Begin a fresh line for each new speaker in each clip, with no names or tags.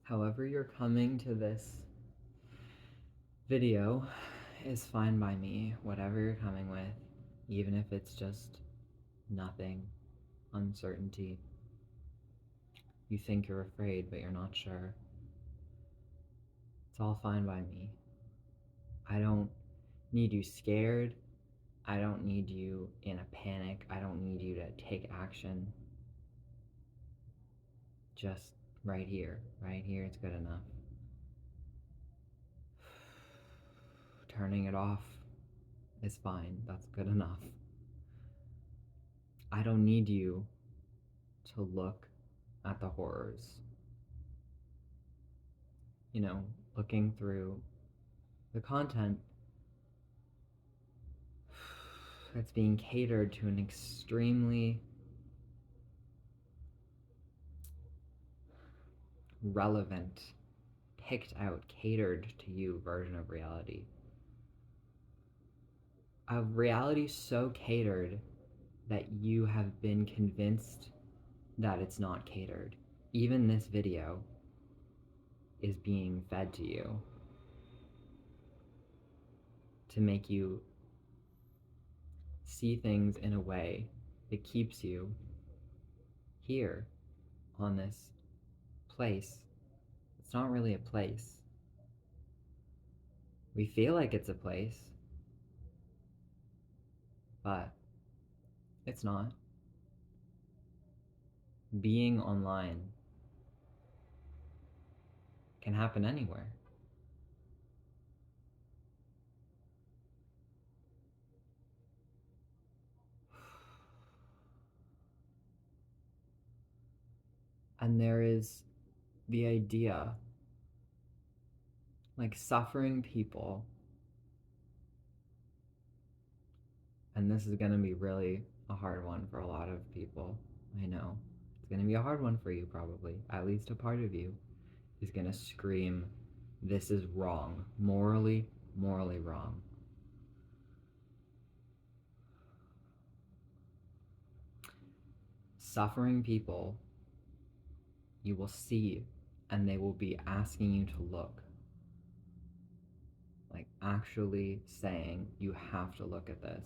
However you're coming to this video is fine by me. Whatever you're coming with, even if it's just nothing, uncertainty. You think you're afraid, but you're not sure. It's all fine by me. I don't need you scared. I don't need you in a panic. I don't need you to take action. Just right here is good enough. Turning it off is fine. That's good enough. I don't need you to look at the horrors. Looking through the content that's being catered to an extremely relevant, picked out, catered to you version of reality. A reality so catered that you have been convinced that it's not catered. Even this video is being fed to you to make you see things in a way that keeps you here on this place. It's not really a place. We feel like it's a place, but it's not. Being online can happen anywhere. And there is the idea, like suffering people, and this is going to be really a hard one for a lot of people. I know. It's going to be a hard one for you, probably. At least a part of you is going to scream, this is wrong. Morally wrong. Suffering people, you will see, and they will be asking you to look. Like actually saying, you have to look at this.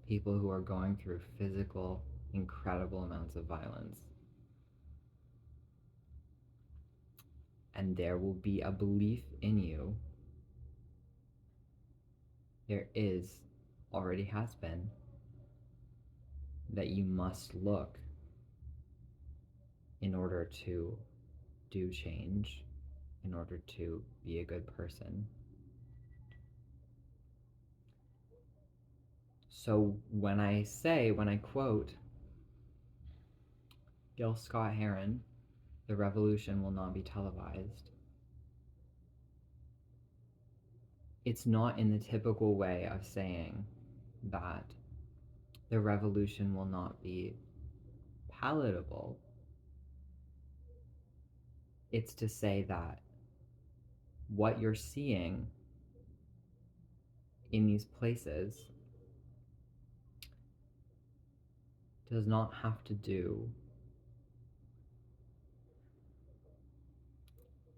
People who are going through physical, incredible amounts of violence. And there will be a belief in you. There already has been, that you must look in order to do change, in order to be a good person. So when I quote Gil Scott-Heron, the revolution will not be televised, it's not in the typical way of saying that the revolution will not be palatable. It's to say that what you're seeing in these places does not have to do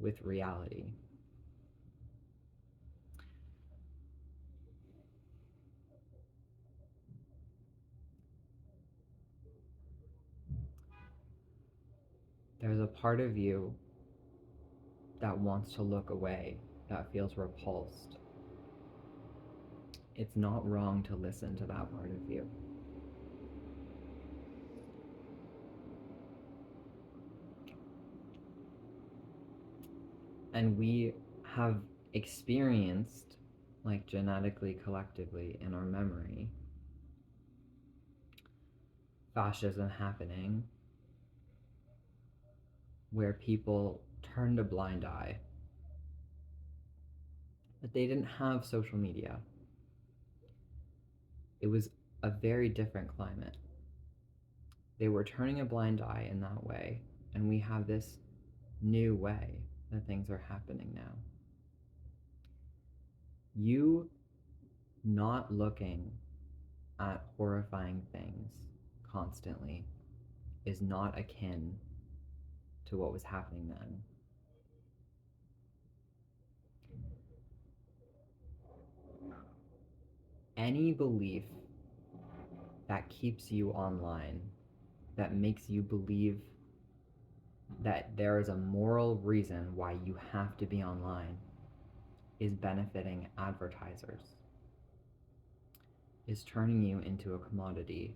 with reality. There's a part of you that wants to look away, that feels repulsed. It's not wrong to listen to that part of you. And we have experienced, like genetically, collectively, in our memory, fascism happening, where people turned a blind eye. But they didn't have social media. It was a very different climate. They were turning a blind eye in that way, and we have this new way that things are happening now. You not looking at horrifying things constantly is not akin to what was happening then. any belief that keeps you online, that makes you believe that there is a moral reason why you have to be online, is benefiting advertisers, is turning you into a commodity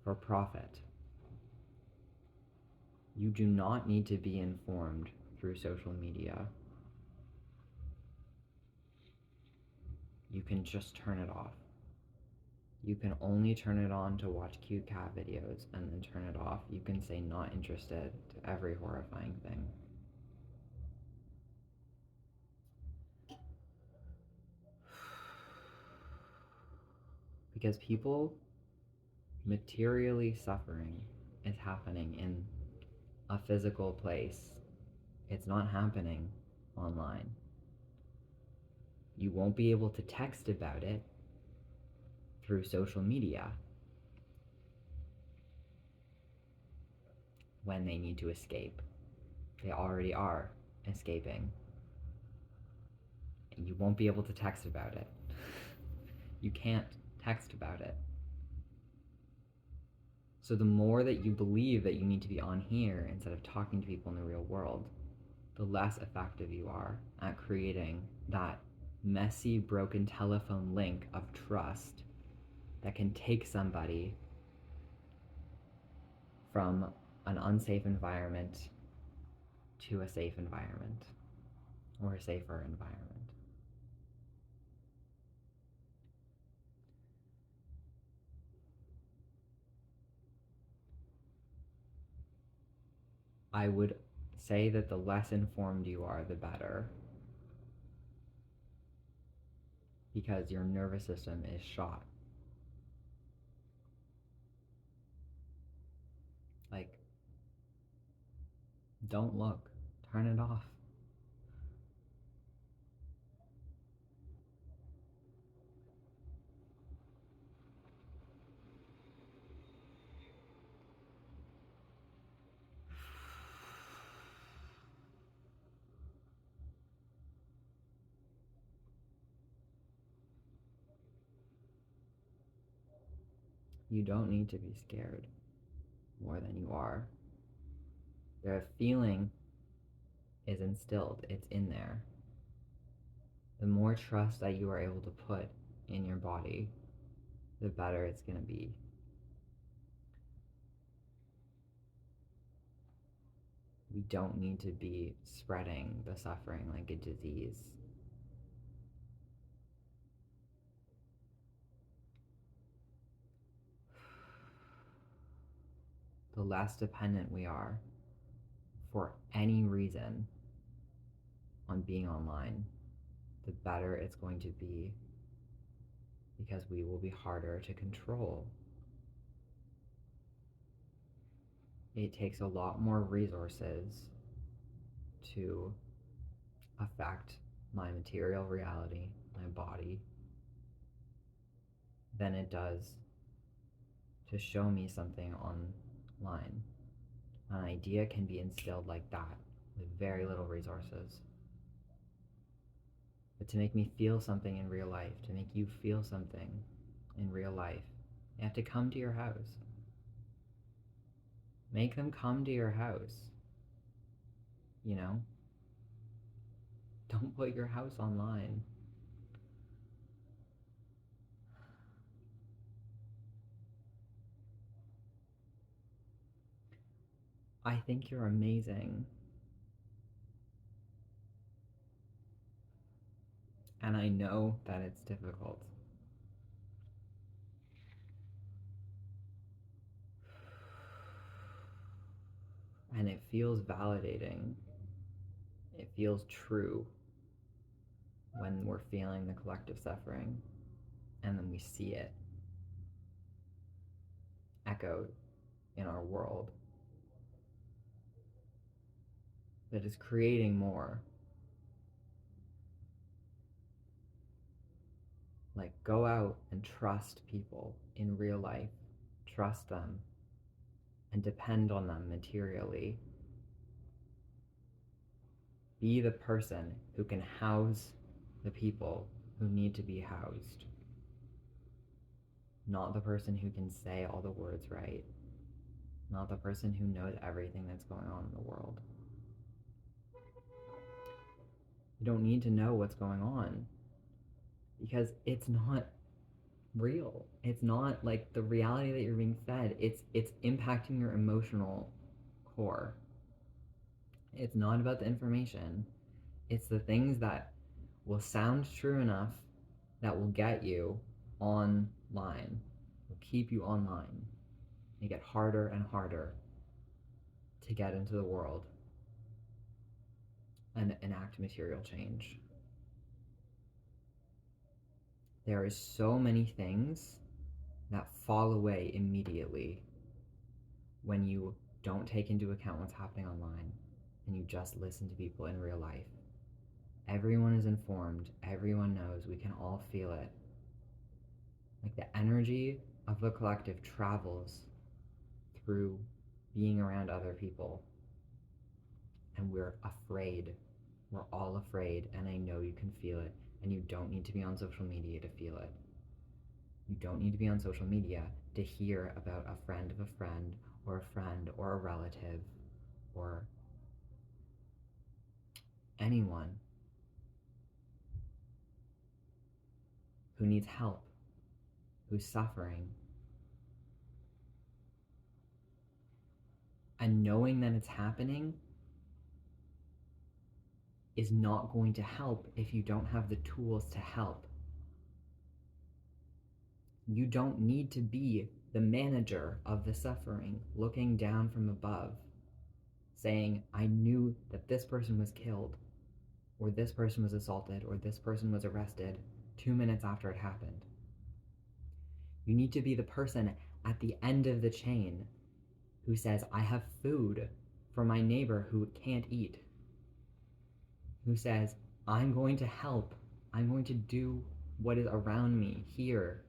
for profit. You do not need to be informed through social media. You can just turn it off. You can only turn it on to watch cute cat videos and then turn it off. You can say not interested to every horrifying thing. Because people materially suffering is happening in a physical place. It's not happening online. You won't be able to text about it through social media when they need to escape. They already are escaping. And you won't be able to text about it. You can't text about it. So the more that you believe that you need to be on here instead of talking to people in the real world, the less effective you are at creating that messy, broken telephone link of trust that can take somebody from an unsafe environment to a safe environment or a safer environment. I would say that the less informed you are, the better. Because your nervous system is shot. Like, don't look. Turn it off. You don't need to be scared more than you are. The feeling is instilled, it's in there. The more trust that you are able to put in your body, the better it's going to be. We don't need to be spreading the suffering like a disease. The less dependent we are for any reason on being online, the better it's going to be, because we will be harder to control. It takes a lot more resources to affect my material reality, my body, than it does to show me something online. An idea can be instilled like that with very little resources. But to make me feel something in real life, to make you feel something in real life, they have to come to your house. Make them come to your house. You know? Don't put your house online. I think you're amazing. And I know that it's difficult. And it feels validating. It feels true when we're feeling the collective suffering and then we see it echoed in our world that is creating more. Like, go out and trust people in real life. Trust them and depend on them materially. Be the person who can house the people who need to be housed. not the person who can say all the words right, not the person who knows everything that's going on in the world. You don't need to know what's going on because it's not real. It's not like the reality that you're being fed. It's impacting your emotional core. It's not about the information. It's the things that will sound true enough that will get you online, will keep you online. Make it harder and harder to get into the world and enact material change. There is so many things that fall away immediately when you don't take into account what's happening online and you just listen to people in real life. Everyone is informed, everyone knows, we can all feel it. Like the energy of the collective travels through being around other people. And we're afraid. We're all afraid, and I know you can feel it. And you don't need to be on social media to feel it. You don't need to be on social media to hear about a friend of a friend or a relative or anyone who needs help, who's suffering. And knowing that it's happening is not going to help if you don't have the tools to help. You don't need to be the manager of the suffering, looking down from above, saying, I knew that this person was killed, or this person was assaulted, or this person was arrested 2 minutes after it happened. You need to be the person at the end of the chain who says, I have food for my neighbor who can't eat, who says, I'm going to help, I'm going to do what is around me here.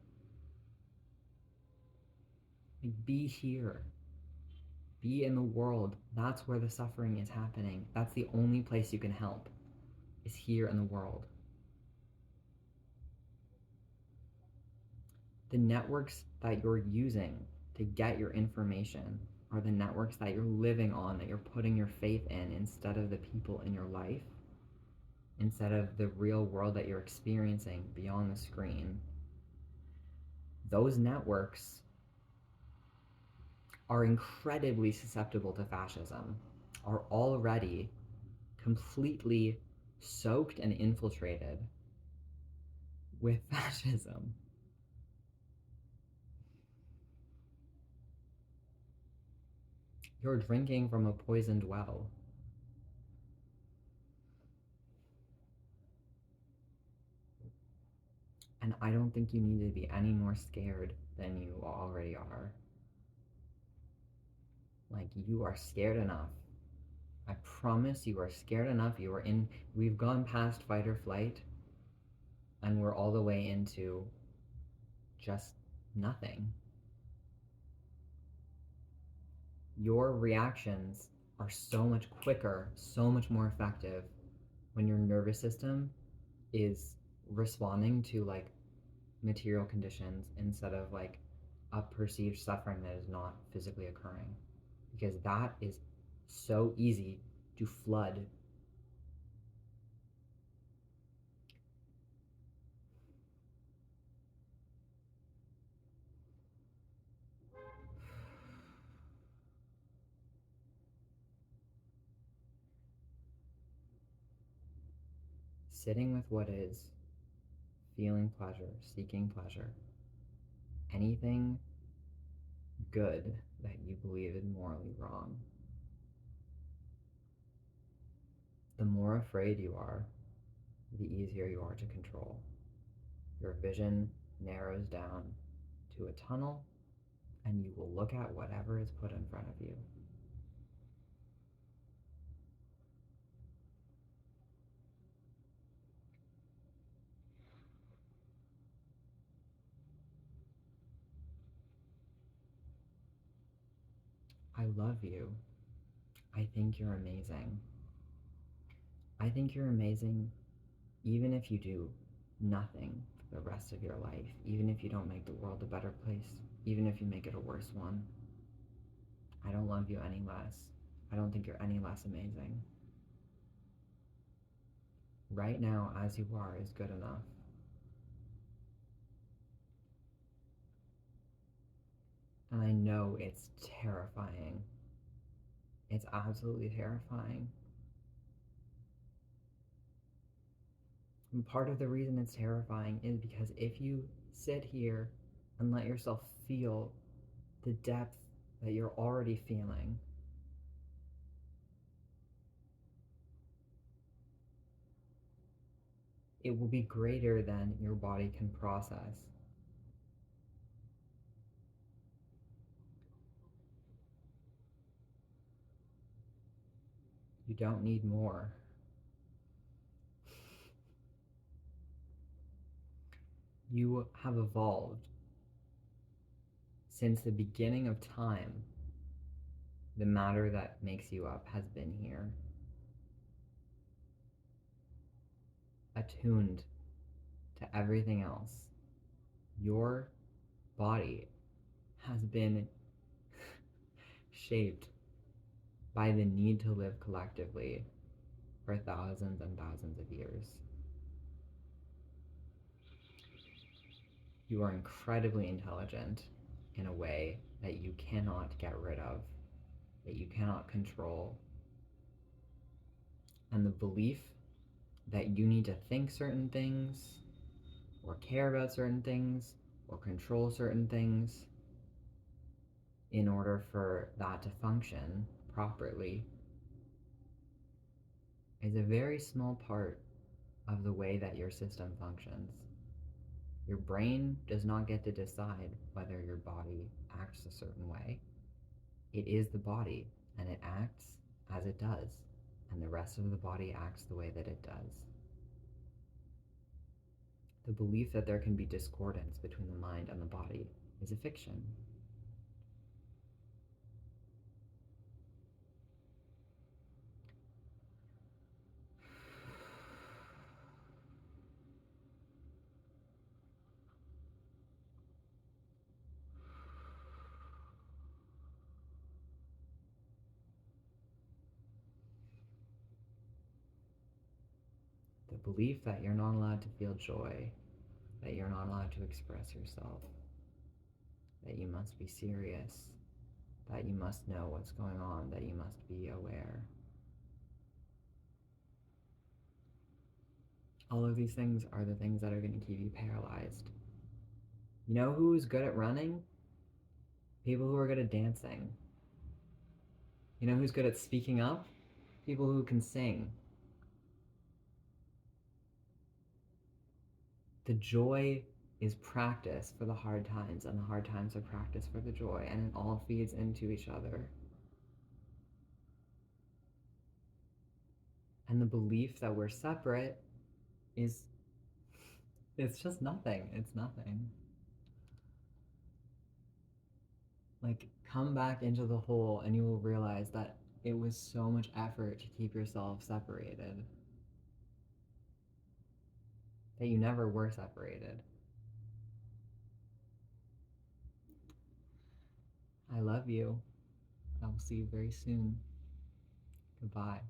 Be here. Be in the world. That's where the suffering is happening. That's the only place you can help, is here in the world. The networks that you're using to get your information are the networks that you're living on, that you're putting your faith in instead of the people in your life, instead of the real world that you're experiencing beyond the screen. Those networks are incredibly susceptible to fascism, are already completely soaked and infiltrated with fascism. You're drinking from a poisoned well. And I don't think you need to be any more scared than you already are. Like, you are scared enough. I promise you are scared enough. We've gone past fight or flight, and we're all the way into just nothing. Your reactions are so much quicker, so much more effective when your nervous system is responding to like material conditions instead of like a perceived suffering that is not physically occurring, because that is so easy to flood. Sitting with what is, feeling pleasure, seeking pleasure, anything good that you believe is morally wrong. The more afraid you are, the easier you are to control. Your vision narrows down to a tunnel, and you will look at whatever is put in front of you. I love you. I think you're amazing. I think you're amazing even if you do nothing for the rest of your life, even if you don't make the world a better place, even if you make it a worse one. I don't love you any less. I don't think you're any less amazing. Right now, as you are, is good enough. And I know it's terrifying. It's absolutely terrifying. And part of the reason it's terrifying is because if you sit here and let yourself feel the depth that you're already feeling, it will be greater than your body can process. You don't need more. You have evolved since the beginning of time. The matter that makes you up has been here, attuned to everything else. Your body has been shaped by the need to live collectively for thousands and thousands of years. You are incredibly intelligent in a way that you cannot get rid of, that you cannot control. And the belief that you need to think certain things, or care about certain things, or control certain things in order for that to function properly is a very small part of the way that your system functions. Your brain does not get to decide whether your body acts a certain way. It is the body, and it acts as it does, and the rest of the body acts the way that it does. The belief that there can be discordance between the mind and the body is a fiction. The belief that you're not allowed to feel joy, that you're not allowed to express yourself, that you must be serious, that you must know what's going on, that you must be aware. All of these things are the things that are going to keep you paralyzed. You know who's good at running? People who are good at dancing. You know who's good at speaking up? People who can sing. The joy is practice for the hard times, and the hard times are practice for the joy, and it all feeds into each other. And the belief that we're separate is, it's just nothing. It's nothing. Like, come back into the whole and you will realize that it was so much effort to keep yourself separated, that you never were separated. I love you. I will see you very soon. Goodbye.